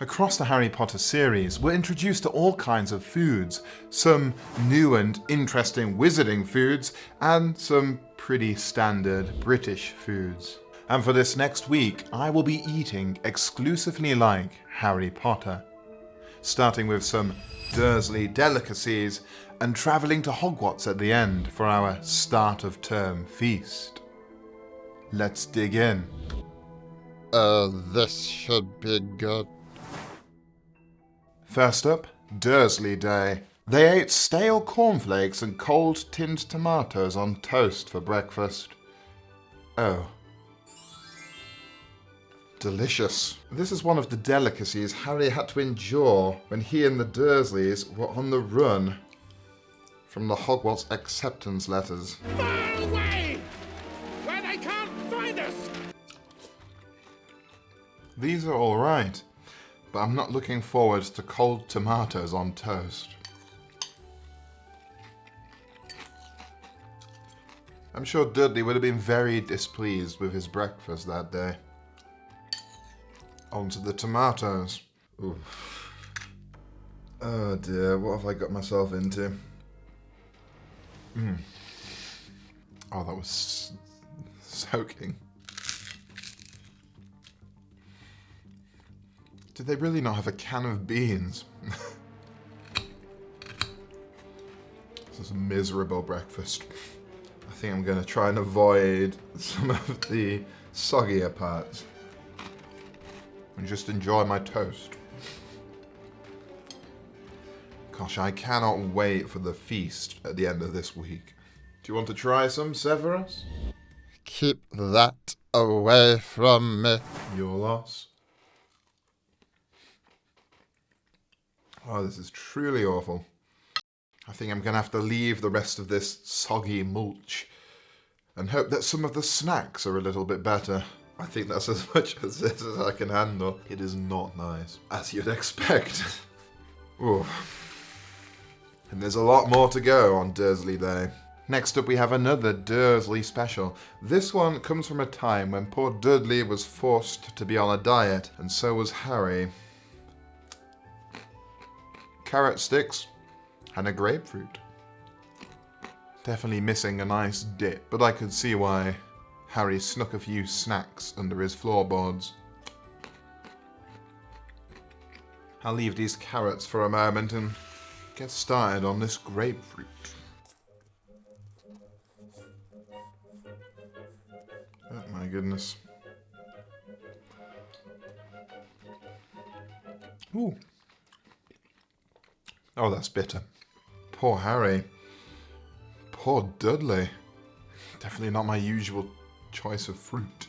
Across the Harry Potter series, we're introduced to all kinds of foods, some new and interesting wizarding foods, and some pretty standard British foods. And for this next week, I will be eating exclusively like Harry Potter, starting with some Dursley delicacies and travelling to Hogwarts at the end for our start of term feast. Let's dig in. This should be good. First up, Dursley Day. They ate stale cornflakes and cold tinned tomatoes on toast for breakfast. Oh. Delicious. This is one of the delicacies Harry had to endure when he and the Dursleys were on the run from the Hogwarts acceptance letters. Far away! Where they can't find us! These are alright, but I'm not looking forward to cold tomatoes on toast. I'm sure Dudley would have been very displeased with his breakfast that day. On to the tomatoes. Ooh. Oh dear, what have I got myself into? Oh, that was soaking. Did they really not have a can of beans? This is a miserable breakfast. I think I'm going to try and avoid some of the soggier parts and just enjoy my toast. Gosh, I cannot wait for the feast at the end of this week. Do you want to try some, Severus? Keep that away from me. Your loss. Oh, this is truly awful. I think I'm going to have to leave the rest of this soggy mulch and hope that some of the snacks are a little bit better. I think that's as much as this as I can handle. It is not nice, as you'd expect. Ooh. And there's a lot more to go on Dursley Day. Next up we have another Dursley special. This one comes from a time when poor Dudley was forced to be on a diet, and so was Harry. Carrot sticks and a grapefruit. Definitely missing a nice dip, but I could see why Harry snuck a few snacks under his floorboards. I'll leave these carrots for a moment and get started on this grapefruit. Oh my goodness. Ooh. Oh, that's bitter. Poor Harry. Poor Dudley. Definitely not my usual choice of fruit.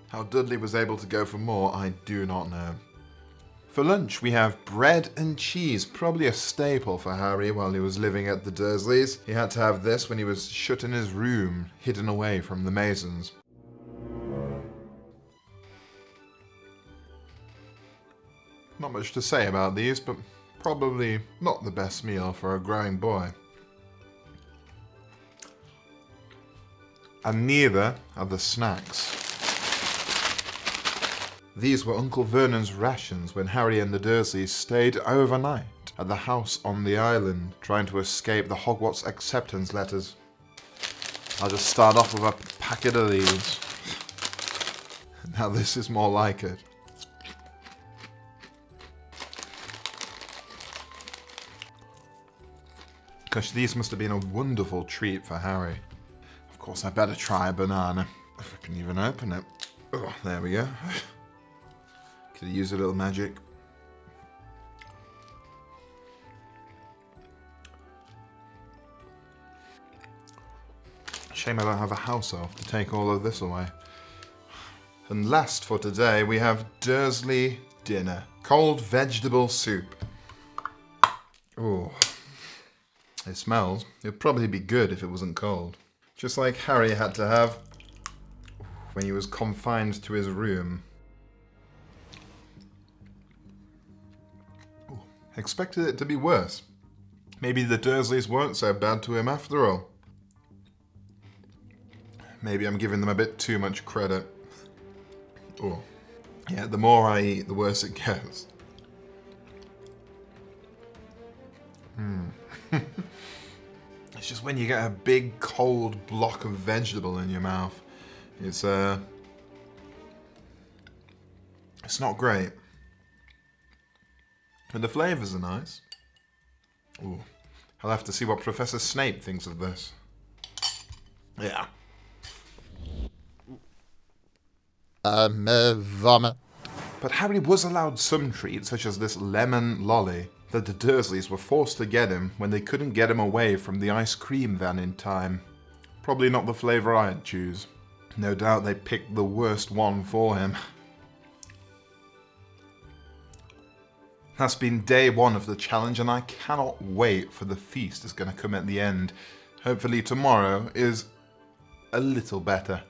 How Dudley was able to go for more, I do not know. For lunch, we have bread and cheese, probably a staple for Harry while he was living at the Dursleys. He had to have this when he was shut in his room, hidden away from the Masons. Not much to say about these, but probably not the best meal for a growing boy. And neither are the snacks. These were Uncle Vernon's rations when Harry and the Dursleys stayed overnight at the house on the island, trying to escape the Hogwarts acceptance letters. I'll just start off with a packet of these. Now this is more like it. Gosh, these must have been a wonderful treat for Harry. Of course, I better try a banana, if I can even open it. Oh, there we go. Could use a little magic. Shame I don't have a house elf to take all of this away. And last for today, we have Dursley dinner. Cold vegetable soup. Ooh. It smells. It'd probably be good if it wasn't cold. Just like Harry had to have when he was confined to his room. Ooh. Expected it to be worse. Maybe the Dursleys weren't so bad to him after all. Maybe I'm giving them a bit too much credit. Oh. Yeah, the more I eat, the worse it gets. It's just when you get a big cold block of vegetable in your mouth. It's not great. But the flavours are nice. Ooh. I'll have to see what Professor Snape thinks of this. Yeah. I may vomit. But Harry was allowed some treats, such as this lemon lolly, that the Dursleys were forced to get him when they couldn't get him away from the ice cream van in time. Probably not the flavour I'd choose. No doubt they picked the worst one for him. That's been day one of the challenge, and I cannot wait for the feast that's going to come at the end. Hopefully tomorrow is a little better.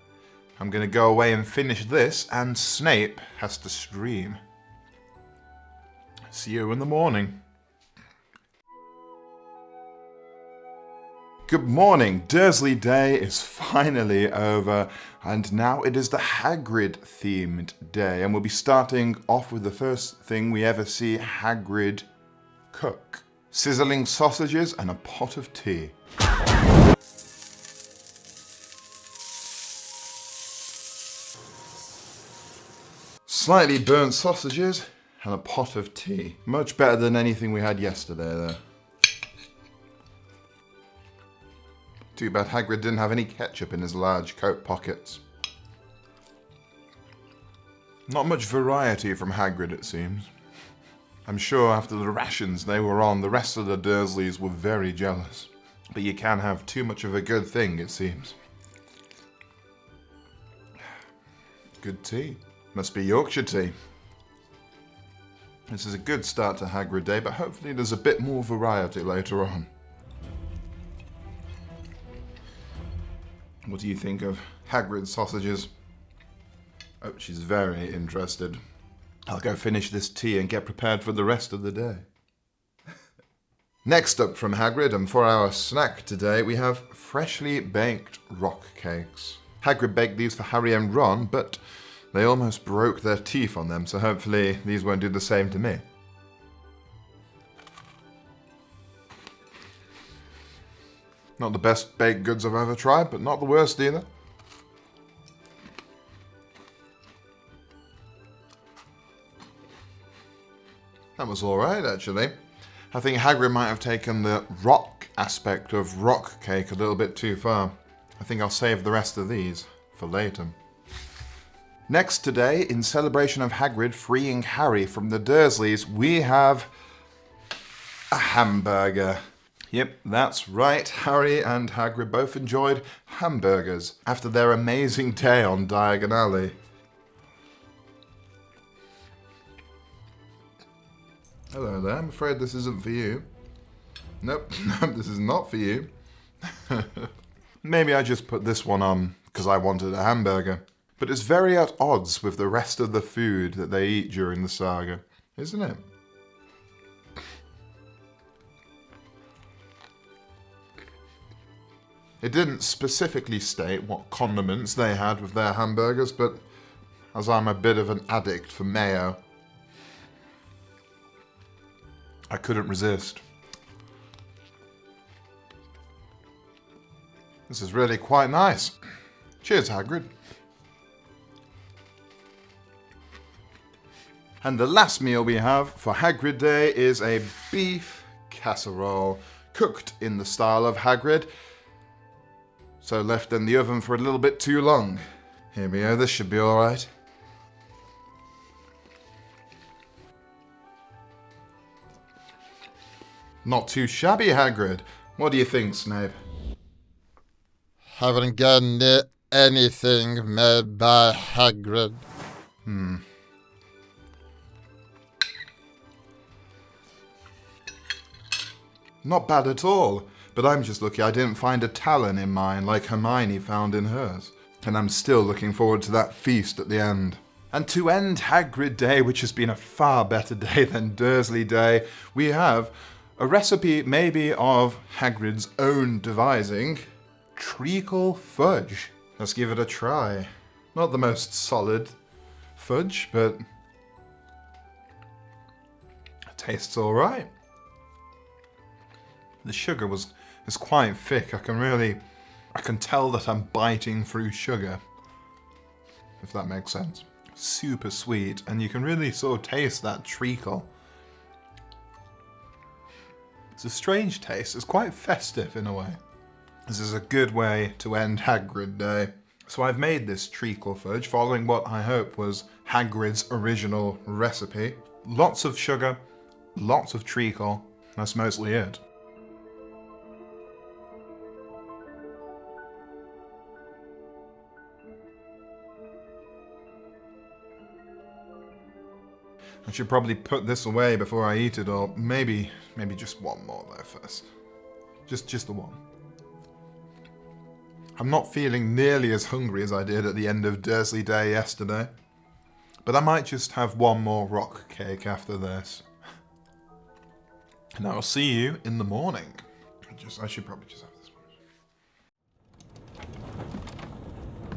I'm going to go away and finish this, and Snape has to stream. See you in the morning. Good morning. Dursley Day is finally over, and now it is the Hagrid themed day, and we'll be starting off with the first thing we ever see Hagrid cook. Sizzling sausages and a pot of tea. Slightly burnt sausages and a pot of tea. Much better than anything we had yesterday though. Too bad Hagrid didn't have any ketchup in his large coat pockets. Not much variety from Hagrid, it seems. I'm sure after the rations they were on, the rest of the Dursleys were very jealous. But you can't have too much of a good thing, it seems. Good tea. Must be Yorkshire tea. This is a good start to Hagrid Day, but hopefully there's a bit more variety later on. What do you think of Hagrid's sausages? Oh, she's very interested. I'll go finish this tea and get prepared for the rest of the day. Next up from Hagrid, and for our snack today, we have freshly baked rock cakes. Hagrid baked these for Harry and Ron, but they almost broke their teeth on them, so hopefully these won't do the same to me. Not the best baked goods I've ever tried, but not the worst either. That was alright, actually. I think Hagrid might have taken the rock aspect of rock cake a little bit too far. I think I'll save the rest of these for later. Next today, in celebration of Hagrid freeing Harry from the Dursleys, we have a hamburger. Yep, that's right. Harry and Hagrid both enjoyed hamburgers after their amazing day on Diagon Alley. Hello there, I'm afraid this isn't for you. Nope, this is not for you. Maybe I just put this one on because I wanted a hamburger. But it's very at odds with the rest of the food that they eat during the saga, isn't it? It didn't specifically state what condiments they had with their hamburgers, but as I'm a bit of an addict for mayo, I couldn't resist. This is really quite nice. Cheers, Hagrid. And the last meal we have for Hagrid Day is a beef casserole, cooked in the style of Hagrid, so left in the oven for a little bit too long. Here we go, this should be alright. Not too shabby, Hagrid. What do you think, Snape? Haven't gotten near anything made by Hagrid. Not bad at all, but I'm just lucky I didn't find a talon in mine like Hermione found in hers. And I'm still looking forward to that feast at the end. And to end Hagrid Day, which has been a far better day than Dursley Day, we have a recipe maybe of Hagrid's own devising, treacle fudge. Let's give it a try. Not the most solid fudge, but it tastes alright. The sugar is quite thick. I can tell that I'm biting through sugar, if that makes sense. Super sweet, and you can really sort of taste that treacle. It's a strange taste. It's quite festive in a way. This is a good way to end Hagrid Day. So I've made this treacle fudge following what I hope was Hagrid's original recipe. Lots of sugar, lots of treacle. That's mostly it. I should probably put this away before I eat it, or maybe just one more though first. Just the one. I'm not feeling nearly as hungry as I did at the end of Dursley Day yesterday. But I might just have one more rock cake after this. And I'll see you in the morning. I should probably just have this one.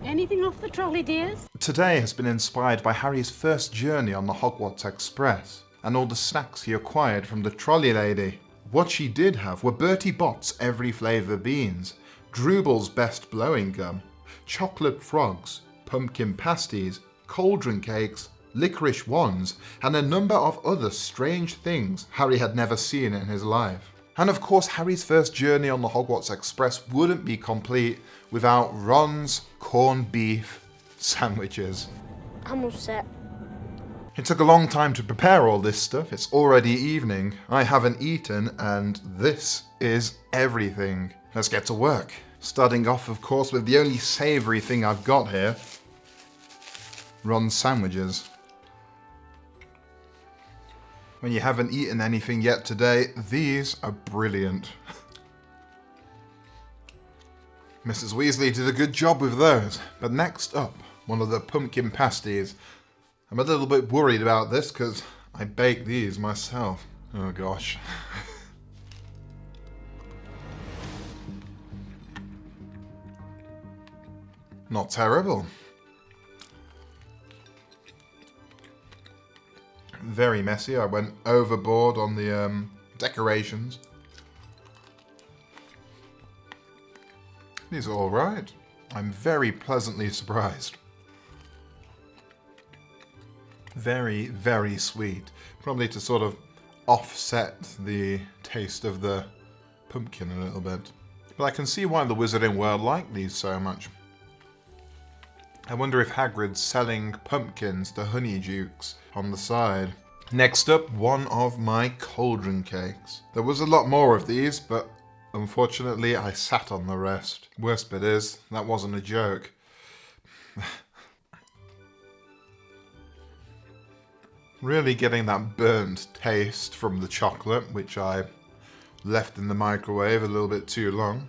Anything off the trolley, dears? Today has been inspired by Harry's first journey on the Hogwarts Express, and all the snacks he acquired from the trolley lady. What she did have were Bertie Bott's every flavour beans, Drooble's best blowing gum, chocolate frogs, pumpkin pasties, cauldron cakes, licorice wands, and a number of other strange things Harry had never seen in his life. And of course, Harry's first journey on the Hogwarts Express wouldn't be complete without Ron's corned beef sandwiches. I'm all set. It took a long time to prepare all this stuff. It's already evening. I haven't eaten, and this is everything. Let's get to work. Starting off, of course, with the only savoury thing I've got here. Ron's sandwiches. When you haven't eaten anything yet today, these are brilliant. Mrs. Weasley did a good job with those. But next up, one of the pumpkin pasties. I'm a little bit worried about this because I baked these myself. Oh gosh. Not terrible. Very messy. I went overboard on the decorations. These are all right. I'm very pleasantly surprised. Very, very sweet. Probably to sort of offset the taste of the pumpkin a little bit. But I can see why the Wizarding World liked these so much. I wonder if Hagrid's selling pumpkins to honeydukes on the side. Next up, one of my cauldron cakes. There was a lot more of these, but unfortunately I sat on the rest. Worst bit is, that wasn't a joke. Really getting that burnt taste from the chocolate, which I left in the microwave a little bit too long.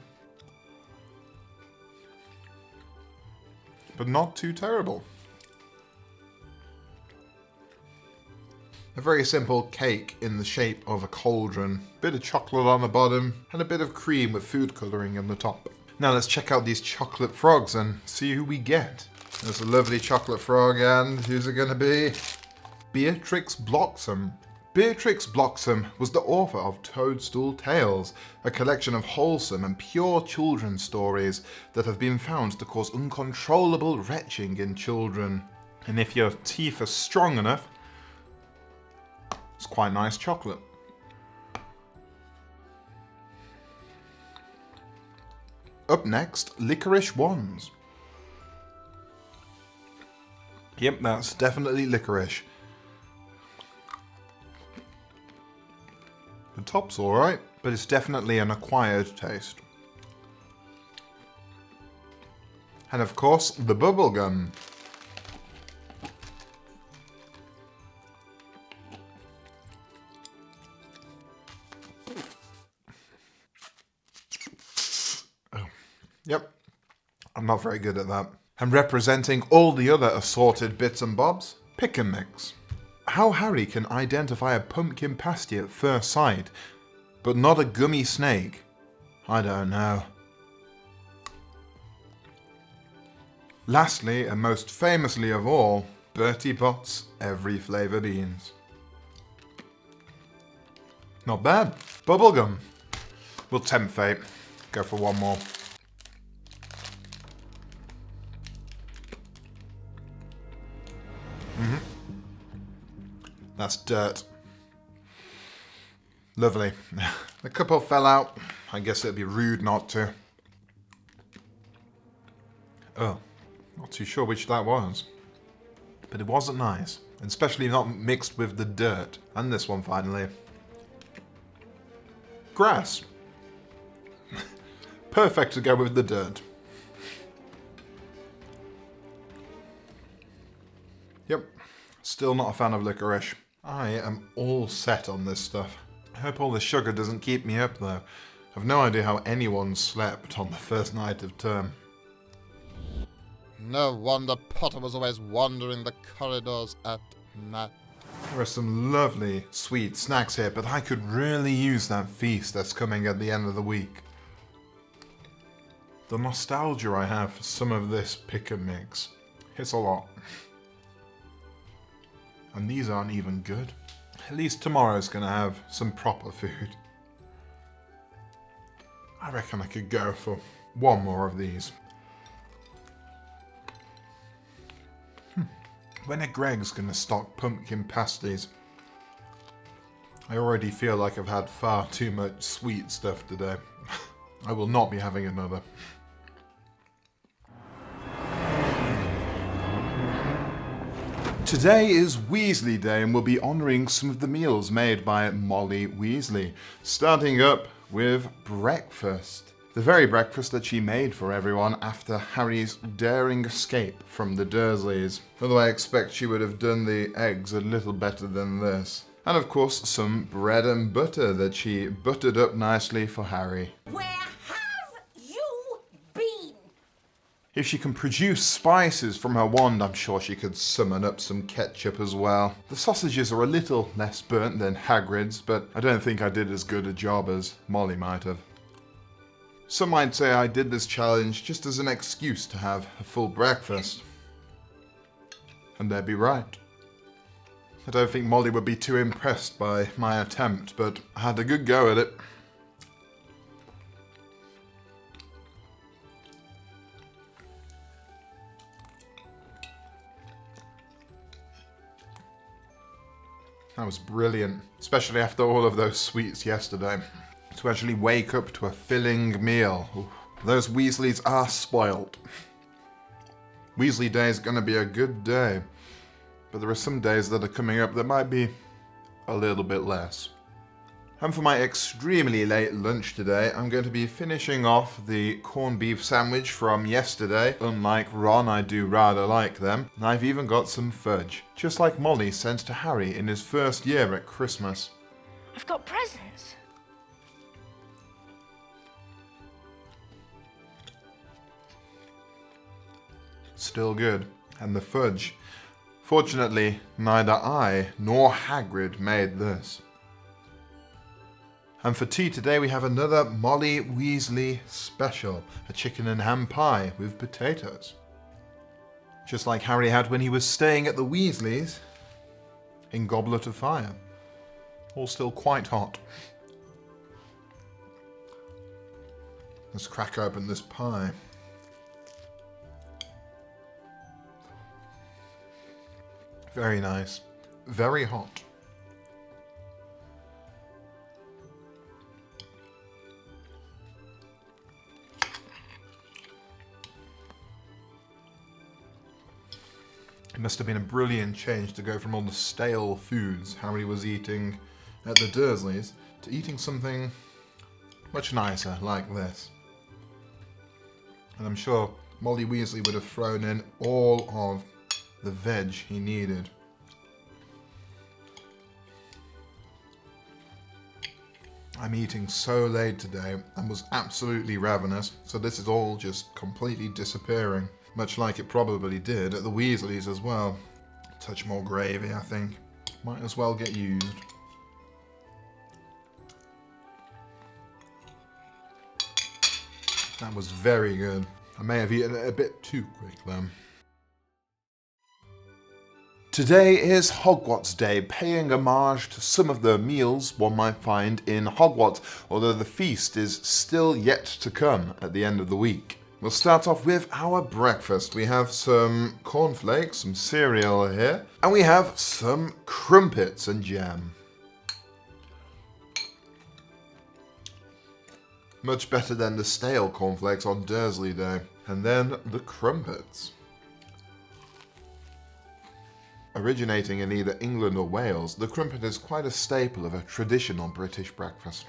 But not too terrible. A very simple cake in the shape of a cauldron. Bit of chocolate on the bottom and a bit of cream with food colouring on the top. Now let's check out these chocolate frogs and see who we get. There's a lovely chocolate frog, and who's it going to be? Beatrix Bloxham. Beatrix Bloxham was the author of Toadstool Tales, a collection of wholesome and pure children's stories that have been found to cause uncontrollable retching in children. And if your teeth are strong enough, it's quite nice chocolate. Up next, licorice wands. Yep, that's definitely licorice. The top's alright, but it's definitely an acquired taste. And of course, the bubble gum. Oh, yep, I'm not very good at that. And representing all the other assorted bits and bobs, pick and mix. How Harry can identify a pumpkin pasty at first sight, but not a gummy snake, I don't know. Lastly, and most famously of all, Bertie Bott's every flavour beans. Not bad. Bubblegum. We'll tempt fate. Go for one more. That's dirt. Lovely. The couple fell out. I guess it'd be rude not to. Oh, not too sure which that was. But it wasn't nice. Especially not mixed with the dirt. And this one finally. Grass. Perfect to go with the dirt. Yep. Still not a fan of licorice. I am all set on this stuff. I hope all the sugar doesn't keep me up though. I've no idea how anyone slept on the first night of term. No wonder Potter was always wandering the corridors at night. There are some lovely sweet snacks here, but I could really use that feast that's coming at the end of the week. The nostalgia I have for some of this pick and mix hits a lot. And these aren't even good. At least tomorrow's gonna have some proper food. I reckon I could go for one more of these. When are Greg's gonna stock pumpkin pasties? I already feel like I've had far too much sweet stuff today. I will not be having another. Today is Weasley Day and we'll be honouring some of the meals made by Molly Weasley. Starting up with breakfast. The very breakfast that she made for everyone after Harry's daring escape from the Dursleys. Although I expect she would have done the eggs a little better than this. And of course some bread and butter that she buttered up nicely for Harry. Where have you been? If she can produce spices from her wand, I'm sure she could summon up some ketchup as well. The sausages are a little less burnt than Hagrid's, but I don't think I did as good a job as Molly might have. Some might say I did this challenge just as an excuse to have a full breakfast. And they'd be right. I don't think Molly would be too impressed by my attempt, but I had a good go at it. That was brilliant, especially after all of those sweets yesterday. To actually wake up to a filling meal. Ooh, those Weasleys are spoilt. Weasley Day is going to be a good day, but there are some days that are coming up that might be a little bit less. And for my extremely late lunch today, I'm going to be finishing off the corned beef sandwich from yesterday. Unlike Ron, I do rather like them. And I've even got some fudge, just like Molly sent to Harry in his first year at Christmas. I've got presents. Still good. And the fudge. Fortunately, neither I nor Hagrid made this. And for tea today we have another Molly Weasley special. A chicken and ham pie with potatoes. Just like Harry had when he was staying at the Weasleys in Goblet of Fire. All still quite hot. Let's crack open this pie. Very nice. Very hot. It must have been a brilliant change to go from all the stale foods Harry was eating at the Dursleys to eating something much nicer like this. And I'm sure Molly Weasley would have thrown in all of the veg he needed. I'm eating so late today and was absolutely ravenous, so this is all just completely disappearing, much like it probably did at the Weasleys as well. A touch more gravy, I think. Might as well get used. That was very good. I may have eaten it a bit too quick though. Today is Hogwarts Day, paying homage to some of the meals one might find in Hogwarts, although the feast is still yet to come at the end of the week. We'll start off with our breakfast. We have some cornflakes, some cereal here, and we have some crumpets and jam. Much better than the stale cornflakes on Dursley Day. And then the crumpets. Originating in either England or Wales, the crumpet is quite a staple of a traditional British breakfast.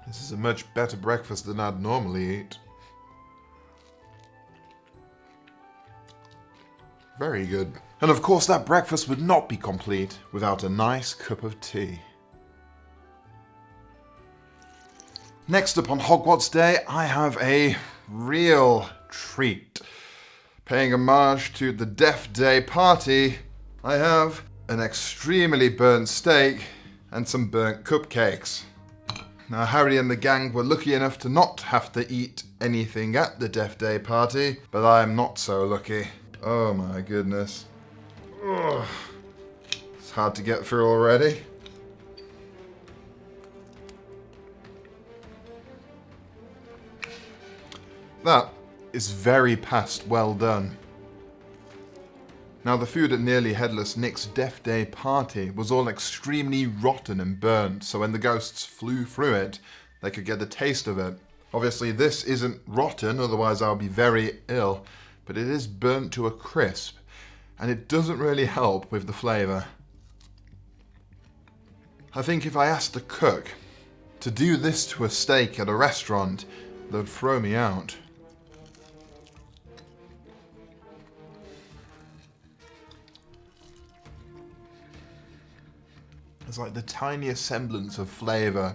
This is a much better breakfast than I'd normally eat. Very good. And of course that breakfast would not be complete without a nice cup of tea. Next up on Hogwarts Day, I have a real treat. Paying homage to the Death Day party, I have an extremely burnt steak and some burnt cupcakes. Now, Harry and the gang were lucky enough to not have to eat anything at the Death Day party, but I am not so lucky. Oh my goodness. Ugh. It's hard to get through already. That is very past well done. Now, the food at Nearly Headless Nick's Death Day party was all extremely rotten and burnt, so when the ghosts flew through it, they could get a taste of it. Obviously, this isn't rotten, otherwise I'll be very ill, but it is burnt to a crisp, and it doesn't really help with the flavour. I think if I asked the cook to do this to a steak at a restaurant, they'd throw me out. There's like the tiniest semblance of flavour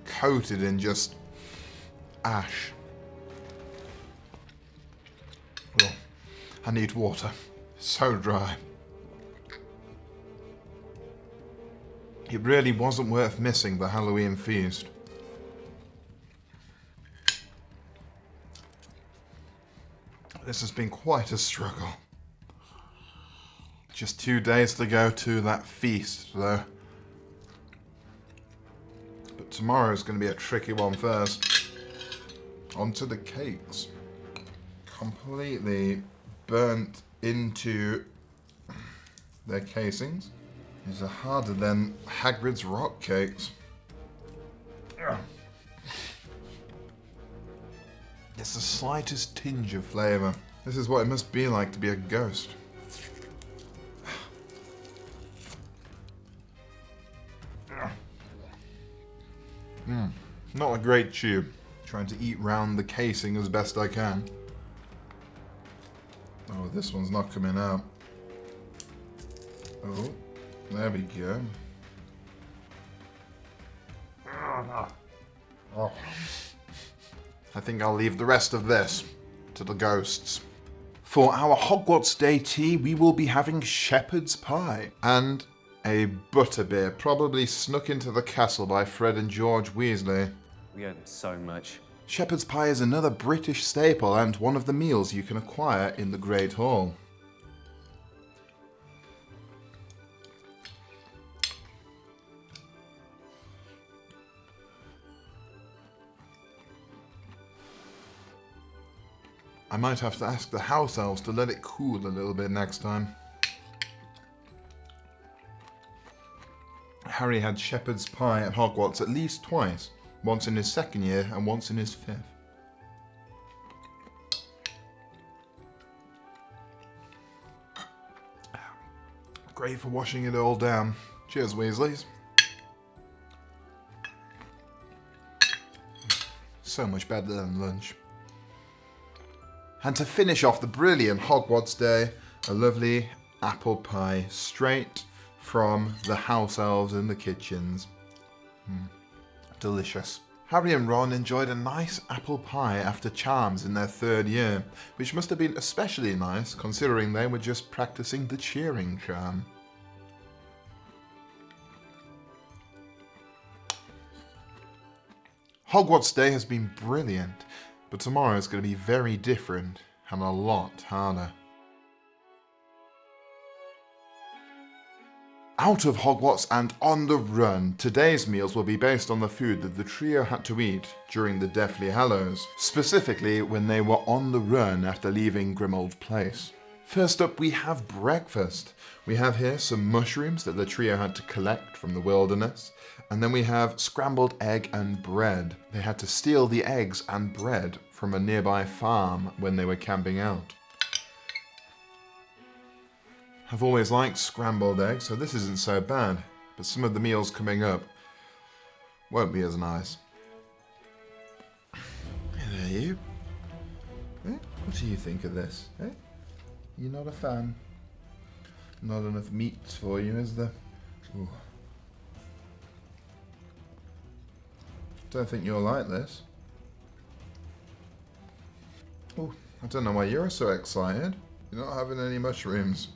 coated in just ash. Oh, I need water. So dry. It really wasn't worth missing the Halloween feast. This has been quite a struggle. Just 2 days to go to that feast, though. But tomorrow's going to be a tricky one first. Onto the cakes. Completely burnt into their casings. These are harder than Hagrid's rock cakes. It's the slightest tinge of flavour. This is what it must be like to be a ghost. Not a great chew. Trying to eat round the casing as best I can. Oh, this one's not coming out. Oh, there we go. Oh. I think I'll leave the rest of this to the ghosts. For our Hogwarts Day tea, we will be having shepherd's pie and a butterbeer, probably snuck into the castle by Fred and George Weasley. We owe them so much. Shepherd's pie is another British staple and one of the meals you can acquire in the Great Hall. I might have to ask the house elves to let it cool a little bit next time. Harry had shepherd's pie at Hogwarts at least twice, once in his second year and once in his fifth. Great for washing it all down. Cheers, Weasleys. So much better than lunch. And to finish off the brilliant Hogwarts Day, a lovely apple pie straight from the house elves in the kitchens. Delicious. Harry and Ron enjoyed a nice apple pie after charms in their third year, which must have been especially nice considering they were just practicing the cheering charm. Hogwarts Day has been brilliant, but tomorrow is going to be very different and a lot harder. out of Hogwarts and on the run. Today's meals will be based on the food that the trio had to eat during the Deathly Hallows, specifically when they were on the run after leaving Grimmauld Place. First up, we have breakfast. We have here some mushrooms that the trio had to collect from the wilderness, and then we have scrambled egg and bread. They had to steal the eggs and bread from a nearby farm when they were camping out. I've always liked scrambled eggs, so this isn't so bad, but some of the meals coming up won't be as nice. Hey there, you. Eh? What do you think of this? Eh? You're not a fan? Not enough meat for you, is there? Ooh. Don't think you'll like this. Oh, I don't know why you're so excited. You're not having any mushrooms.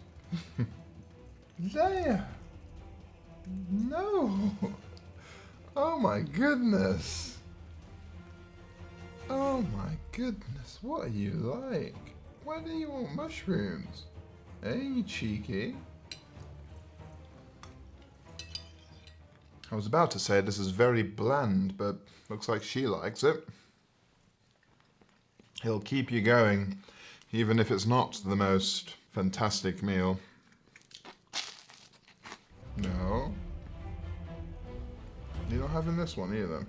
There. No. Oh my goodness. Oh my goodness. What are you like? Why do you want mushrooms? Hey, you cheeky. I was about to say this is very bland, but looks like she likes it. He'll keep you going, even if it's not the most fantastic meal. No. You're not having this one either.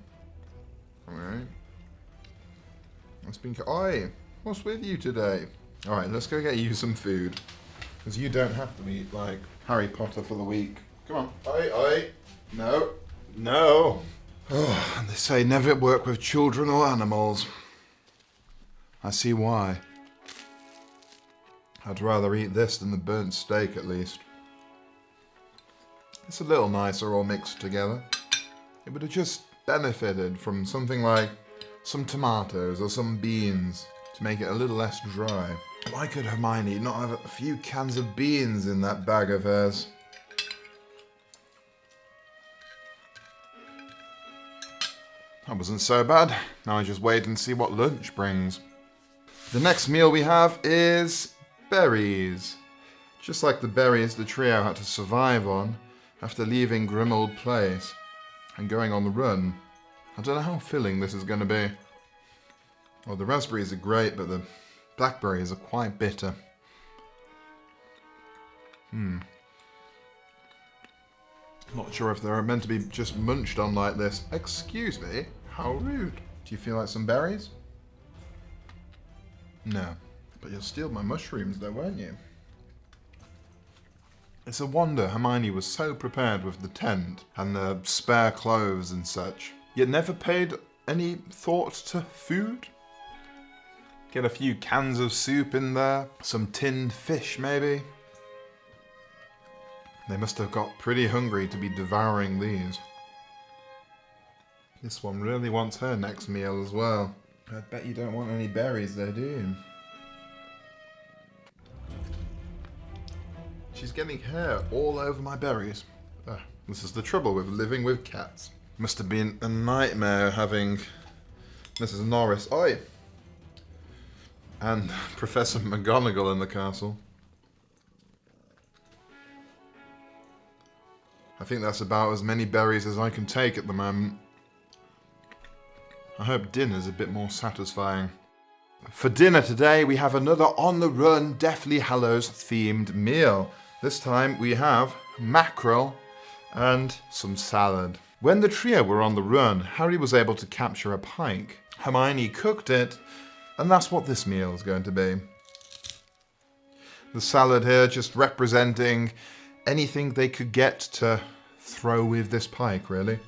Alright. It's been... Oi! What's with you today? Alright, let's go get you some food. Because you don't have to eat, like, Harry Potter for the week. Come on. Oi, oi! No. No! Oh, and they say never work with children or animals. I see why. I'd rather eat this than the burnt steak, at least. It's a little nicer all mixed together. It would have just benefited from something like some tomatoes or some beans to make it a little less dry. Why could Hermione not have a few cans of beans in that bag of hers? That wasn't so bad. Now I just wait and see what lunch brings. The next meal we have is berries. Just like the berries the trio had to survive on after leaving Grimmauld Place and going on the run. I don't know how filling this is going to be. Well, the raspberries are great, but the blackberries are quite bitter. Not sure if they're meant to be just munched on like this. Excuse me? How rude. Do you feel like some berries? No. But you'll steal my mushrooms though, won't you? It's a wonder Hermione was so prepared with the tent and the spare clothes and such, yet never paid any thought to food. Get a few cans of soup in there, some tinned fish maybe. They must have got pretty hungry to be devouring these. This one really wants her next meal as well. I bet you don't want any berries there, do you? She's getting hair all over my berries. This is the trouble with living with cats. Must have been a nightmare having Mrs. Norris, oi, and Professor McGonagall in the castle. I think that's about as many berries as I can take at the moment. I hope dinner's a bit more satisfying. For dinner today, we have another on-the-run Deathly Hallows themed meal. This time we have mackerel and some salad. When the trio were on the run, Harry was able to capture a pike. Hermione cooked it, and that's what this meal is going to be. The salad here just representing anything they could get to throw with this pike, really.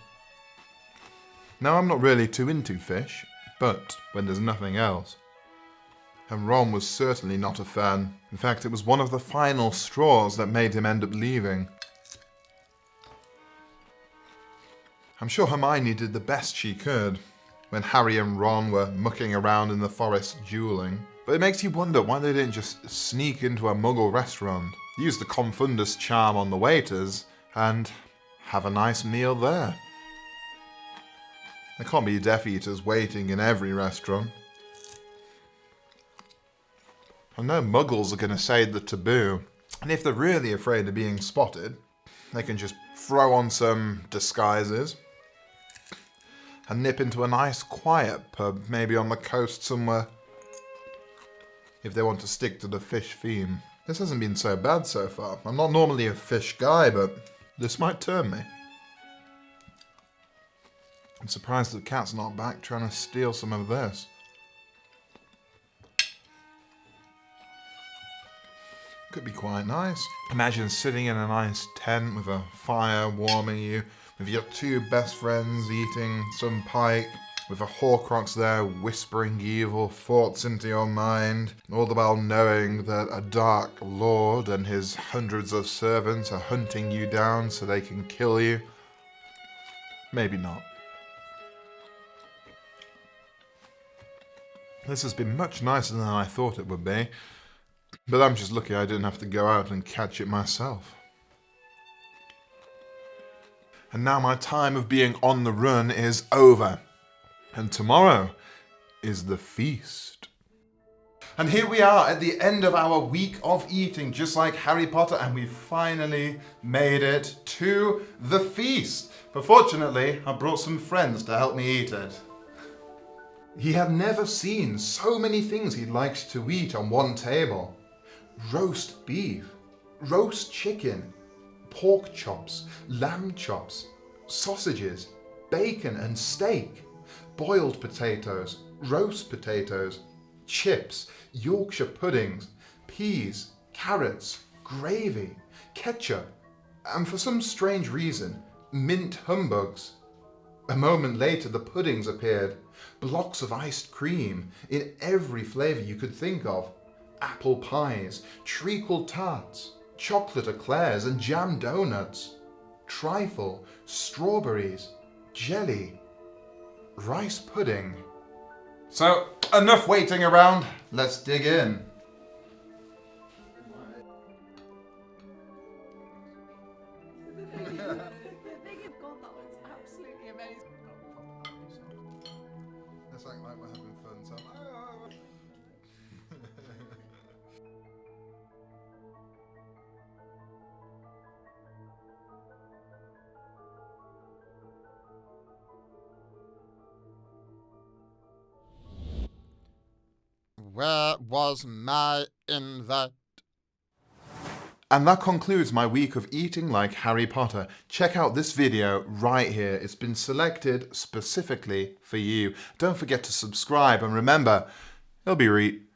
Now, I'm not really too into fish, but when there's nothing else. And Ron was certainly not a fan. In fact, it was one of the final straws that made him end up leaving. I'm sure Hermione did the best she could when Harry and Ron were mucking around in the forest dueling. But it makes you wonder why they didn't just sneak into a Muggle restaurant, use the Confundus charm on the waiters, and have a nice meal there. There can't be Death Eaters waiting in every restaurant. I know Muggles are going to say the taboo, and if they're really afraid of being spotted, They can just throw on some disguises and nip into a nice quiet pub, maybe on the coast somewhere, if they want to stick to the fish theme. This hasn't been so bad so far. I'm not normally a fish guy, but this might turn me. I'm surprised the cat's not back trying to steal some of this. Could be quite nice. Imagine sitting in a nice tent with a fire warming you, with your two best friends eating some pike, with a Horcrux there whispering evil thoughts into your mind, all the while knowing that a dark lord and his hundreds of servants are hunting you down so they can kill you. Maybe not. This has been much nicer than I thought it would be, but I'm just lucky I didn't have to go out and catch it myself. And now my time of being on the run is over. And tomorrow is the feast. And here we are at the end of our week of eating, just like Harry Potter, and we finally made it to the feast. But fortunately, I brought some friends to help me eat it. He had never seen so many things he liked to eat on one table. Roast beef, roast chicken, pork chops, lamb chops, sausages, bacon and steak, boiled potatoes, roast potatoes, chips, Yorkshire puddings, peas, carrots, gravy, ketchup, and for some strange reason, mint humbugs. A moment later, the puddings appeared, blocks of iced cream in every flavour you could think of, apple pies, treacle tarts, chocolate eclairs and jam donuts, trifle, strawberries, jelly, rice pudding. So, enough waiting around, let's dig in. Let's act like we're having fun, Tom. Where was my in that? And that concludes my week of eating like Harry Potter. Check out this video right here. It's been selected specifically for you. Don't forget to subscribe, and remember, it'll be Reyt.